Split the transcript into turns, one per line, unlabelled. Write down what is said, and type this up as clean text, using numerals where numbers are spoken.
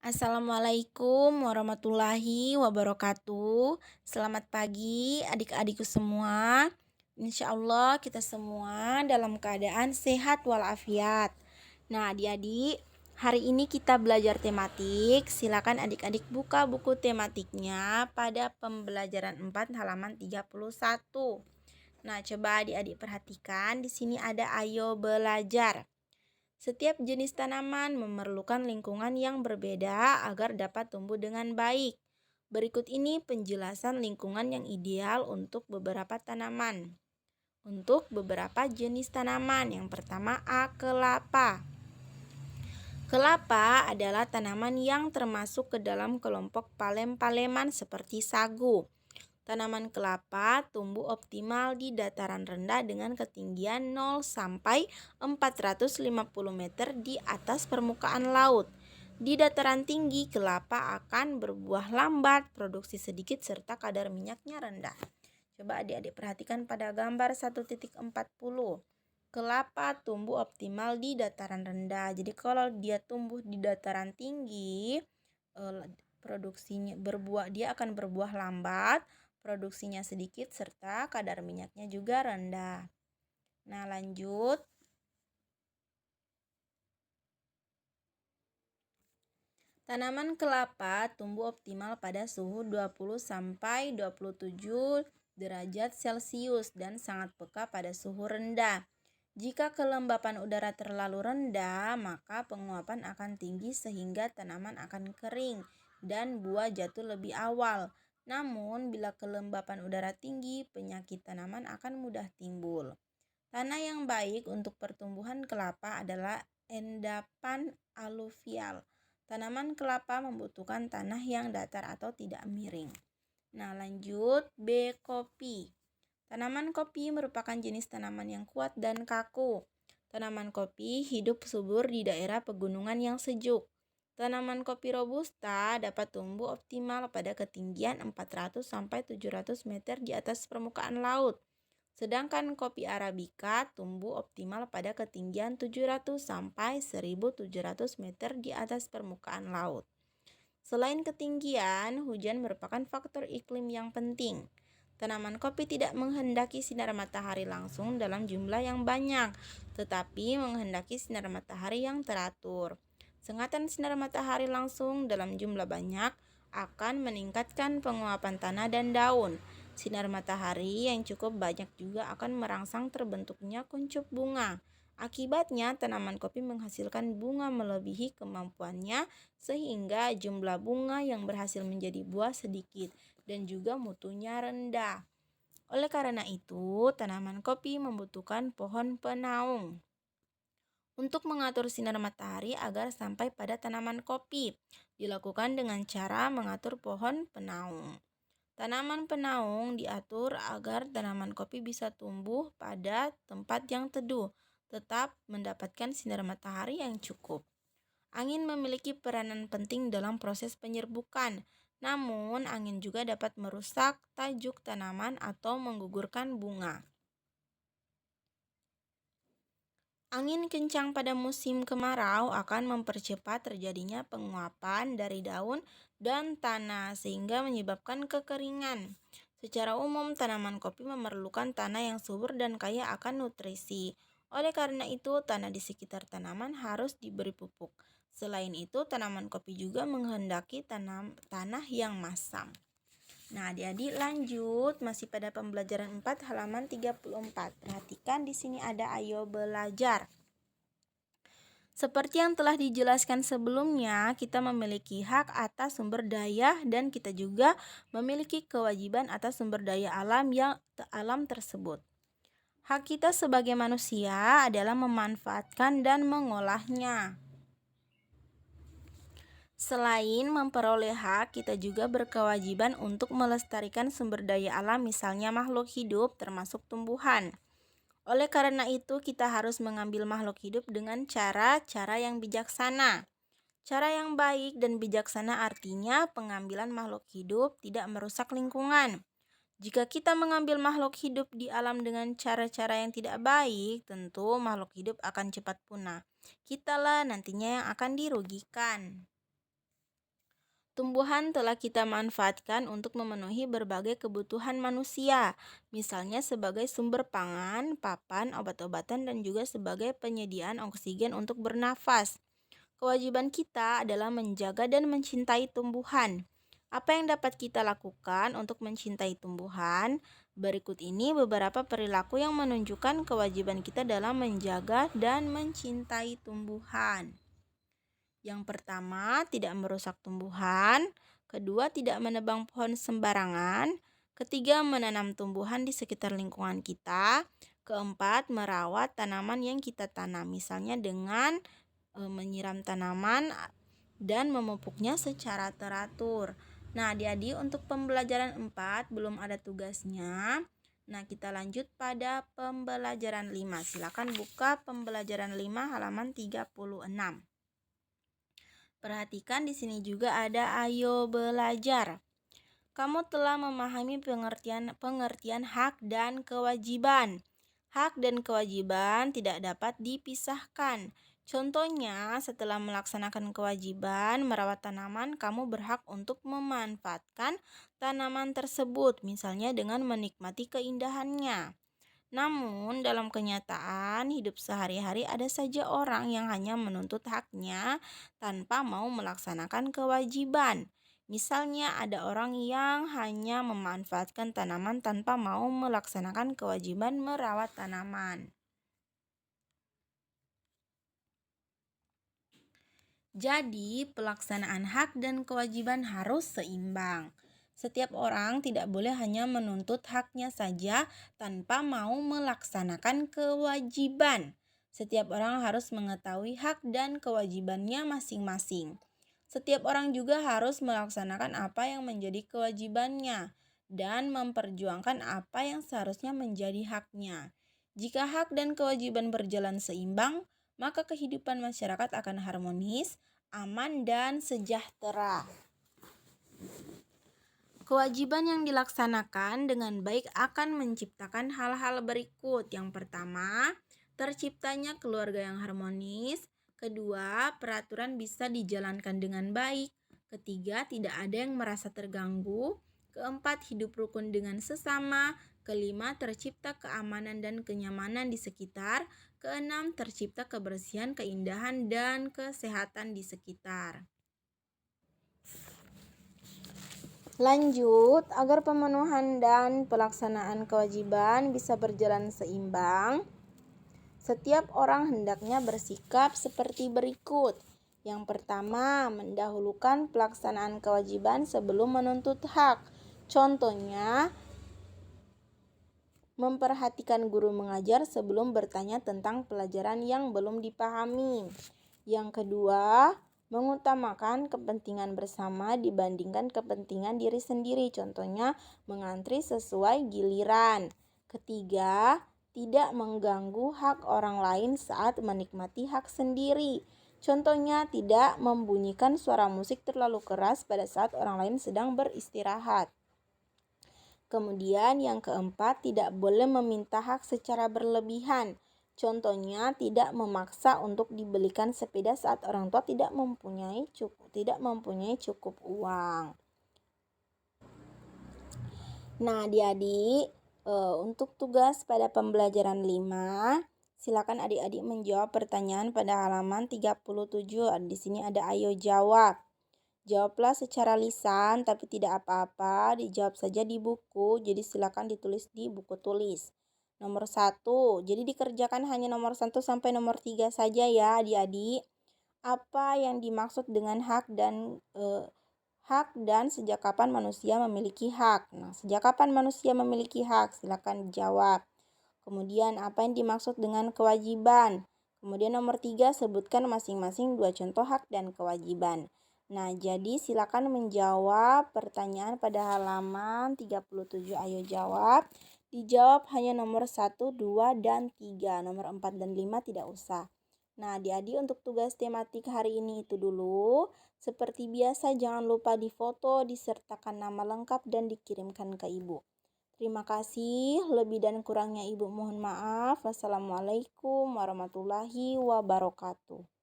Assalamualaikum warahmatullahi wabarakatuh. Selamat pagi adik-adikku semua. Insya Allah kita semua dalam keadaan sehat walafiat. Nah adik-adik, hari ini kita belajar tematik. Silakan adik-adik buka buku tematiknya pada pembelajaran 4 halaman 31. Nah coba adik-adik perhatikan, di sini ada ayo belajar. Setiap jenis tanaman memerlukan lingkungan yang berbeda agar dapat tumbuh dengan baik. Berikut ini penjelasan lingkungan yang ideal untuk beberapa tanaman. Untuk beberapa jenis tanaman, yang pertama kelapa. Kelapa adalah tanaman yang termasuk ke dalam kelompok palem-paleman seperti sagu. Tanaman kelapa tumbuh optimal di dataran rendah dengan ketinggian 0 sampai 450 meter di atas permukaan laut. Di dataran tinggi, kelapa akan berbuah lambat, produksi sedikit, serta kadar minyaknya rendah. Coba adik-adik perhatikan pada gambar 1.40. Kelapa tumbuh optimal di dataran rendah. Jadi kalau dia tumbuh di dataran tinggi, produksinya dia akan berbuah lambat, produksinya sedikit, serta kadar minyaknya juga rendah. Nah lanjut. Tanaman kelapa tumbuh optimal pada suhu 20 sampai 27 derajat Celcius dan sangat peka pada suhu rendah. Jika kelembapan udara terlalu rendah, maka penguapan akan tinggi sehingga tanaman akan kering dan buah jatuh lebih awal. Namun, bila kelembapan udara tinggi, penyakit tanaman akan mudah timbul. Tanah yang baik untuk pertumbuhan kelapa adalah endapan aluvial. Tanaman kelapa membutuhkan tanah yang datar atau tidak miring. Nah, lanjut B. Kopi. Tanaman kopi merupakan jenis tanaman yang kuat dan kaku. Tanaman kopi hidup subur di daerah pegunungan yang sejuk. Tanaman kopi robusta dapat tumbuh optimal pada ketinggian 400 sampai 700 meter di atas permukaan laut. Sedangkan kopi arabica tumbuh optimal pada ketinggian 700 sampai 1700 meter di atas permukaan laut. Selain ketinggian, hujan merupakan faktor iklim yang penting. Tanaman kopi tidak menghendaki sinar matahari langsung dalam jumlah yang banyak, tetapi menghendaki sinar matahari yang teratur. Sengatan sinar matahari langsung dalam jumlah banyak akan meningkatkan penguapan tanah dan daun. Sinar matahari yang cukup banyak juga akan merangsang terbentuknya kuncup bunga. Akibatnya, tanaman kopi menghasilkan bunga melebihi kemampuannya sehingga jumlah bunga yang berhasil menjadi buah sedikit dan juga mutunya rendah. Oleh karena itu, tanaman kopi membutuhkan pohon penaung untuk mengatur sinar matahari agar sampai pada tanaman kopi. Dilakukan dengan cara mengatur pohon penaung. Tanaman penaung diatur agar tanaman kopi bisa tumbuh pada tempat yang teduh, tetap mendapatkan sinar matahari yang cukup. Angin memiliki peranan penting dalam proses penyerbukan, namun angin juga dapat merusak tajuk tanaman atau menggugurkan bunga. Angin kencang pada musim kemarau akan mempercepat terjadinya penguapan dari daun dan tanah sehingga menyebabkan kekeringan. Secara umum, tanaman kopi memerlukan tanah yang subur dan kaya akan nutrisi. Oleh karena itu, tanah di sekitar tanaman harus diberi pupuk. Selain itu, tanaman kopi juga menghendaki tanah yang masam. Nah, adik-adik lanjut masih pada pembelajaran 4 halaman 34. Perhatikan di sini ada ayo belajar. Seperti yang telah dijelaskan sebelumnya, kita memiliki hak atas sumber daya dan kita juga memiliki kewajiban atas sumber daya alam tersebut. Hak kita sebagai manusia adalah memanfaatkan dan mengolahnya. Selain memperoleh hak, kita juga berkewajiban untuk melestarikan sumber daya alam, misalnya makhluk hidup termasuk tumbuhan. Oleh karena itu, kita harus mengambil makhluk hidup dengan cara-cara yang bijaksana. Cara yang baik dan bijaksana artinya pengambilan makhluk hidup tidak merusak lingkungan. Jika kita mengambil makhluk hidup di alam dengan cara-cara yang tidak baik, tentu makhluk hidup akan cepat punah. Kitalah nantinya yang akan dirugikan. Tumbuhan telah kita manfaatkan untuk memenuhi berbagai kebutuhan manusia, misalnya sebagai sumber pangan, papan, obat-obatan, dan juga sebagai penyediaan oksigen untuk bernafas. Kewajiban kita adalah menjaga dan mencintai tumbuhan. Apa yang dapat kita lakukan untuk mencintai tumbuhan? Berikut ini beberapa perilaku yang menunjukkan kewajiban kita dalam menjaga dan mencintai tumbuhan. Yang pertama, tidak merusak tumbuhan. Kedua, tidak menebang pohon sembarangan. Ketiga, menanam tumbuhan di sekitar lingkungan kita. Keempat, merawat tanaman yang kita tanam, misalnya dengan menyiram tanaman dan memupuknya secara teratur. Nah, adik-adik, untuk pembelajaran 4 belum ada tugasnya. Nah, kita lanjut pada pembelajaran 5. Silakan buka pembelajaran 5 halaman 36. Perhatikan di sini juga ada ayo belajar. Kamu telah memahami pengertian hak dan kewajiban. Hak dan kewajiban tidak dapat dipisahkan. Contohnya, setelah melaksanakan kewajiban merawat tanaman, kamu berhak untuk memanfaatkan tanaman tersebut, misalnya dengan menikmati keindahannya. Namun, dalam kenyataan hidup sehari-hari ada saja orang yang hanya menuntut haknya tanpa mau melaksanakan kewajiban. Misalnya, ada orang yang hanya memanfaatkan tanaman tanpa mau melaksanakan kewajiban merawat tanaman. Jadi, pelaksanaan hak dan kewajiban harus seimbang. Setiap orang tidak boleh hanya menuntut haknya saja tanpa mau melaksanakan kewajiban. Setiap orang harus mengetahui hak dan kewajibannya masing-masing. Setiap orang juga harus melaksanakan apa yang menjadi kewajibannya dan memperjuangkan apa yang seharusnya menjadi haknya. Jika hak dan kewajiban berjalan seimbang, maka kehidupan masyarakat akan harmonis, aman, dan sejahtera. Kewajiban yang dilaksanakan dengan baik akan menciptakan hal-hal berikut. Yang pertama, terciptanya keluarga yang harmonis. Kedua, peraturan bisa dijalankan dengan baik. Ketiga, tidak ada yang merasa terganggu. Keempat, hidup rukun dengan sesama. Kelima, tercipta keamanan dan kenyamanan di sekitar. Keenam, tercipta kebersihan, keindahan, dan kesehatan di sekitar. Lanjut, agar pemenuhan dan pelaksanaan kewajiban bisa berjalan seimbang, setiap orang hendaknya bersikap seperti berikut. Yang pertama, mendahulukan pelaksanaan kewajiban sebelum menuntut hak. Contohnya, memperhatikan guru mengajar sebelum bertanya tentang pelajaran yang belum dipahami. Yang kedua, mengutamakan kepentingan bersama dibandingkan kepentingan diri sendiri. Contohnya, mengantri sesuai giliran. Ketiga, tidak mengganggu hak orang lain saat menikmati hak sendiri. Contohnya, tidak membunyikan suara musik terlalu keras pada saat orang lain sedang beristirahat. Kemudian yang keempat, tidak boleh meminta hak secara berlebihan. Contohnya, tidak memaksa untuk dibelikan sepeda saat orang tua tidak mempunyai cukup uang. Nah, adik-adik, untuk tugas pada pembelajaran 5, silakan adik-adik menjawab pertanyaan pada halaman 37. Di sini ada ayo jawab. Jawablah secara lisan, tapi tidak apa-apa, dijawab saja di buku, jadi silakan ditulis di buku tulis. Nomor 1, jadi dikerjakan hanya nomor 1 sampai nomor 3 saja ya adik-adik. Apa yang dimaksud dengan hak dan sejak kapan manusia memiliki hak? Nah, sejak kapan manusia memiliki hak? Silakan dijawab. Kemudian apa yang dimaksud dengan kewajiban? Kemudian nomor 3, sebutkan masing-masing 2 contoh hak dan kewajiban. Nah, jadi silakan menjawab pertanyaan pada halaman 37. Ayo jawab. Dijawab hanya nomor 1, 2, dan 3. Nomor 4 dan 5 tidak usah. Nah, adik-adik, untuk tugas tematik hari ini itu dulu. Seperti biasa, jangan lupa difoto, disertakan nama lengkap, dan dikirimkan ke ibu. Terima kasih. Lebih dan kurangnya ibu mohon maaf. Wassalamualaikum warahmatullahi wabarakatuh.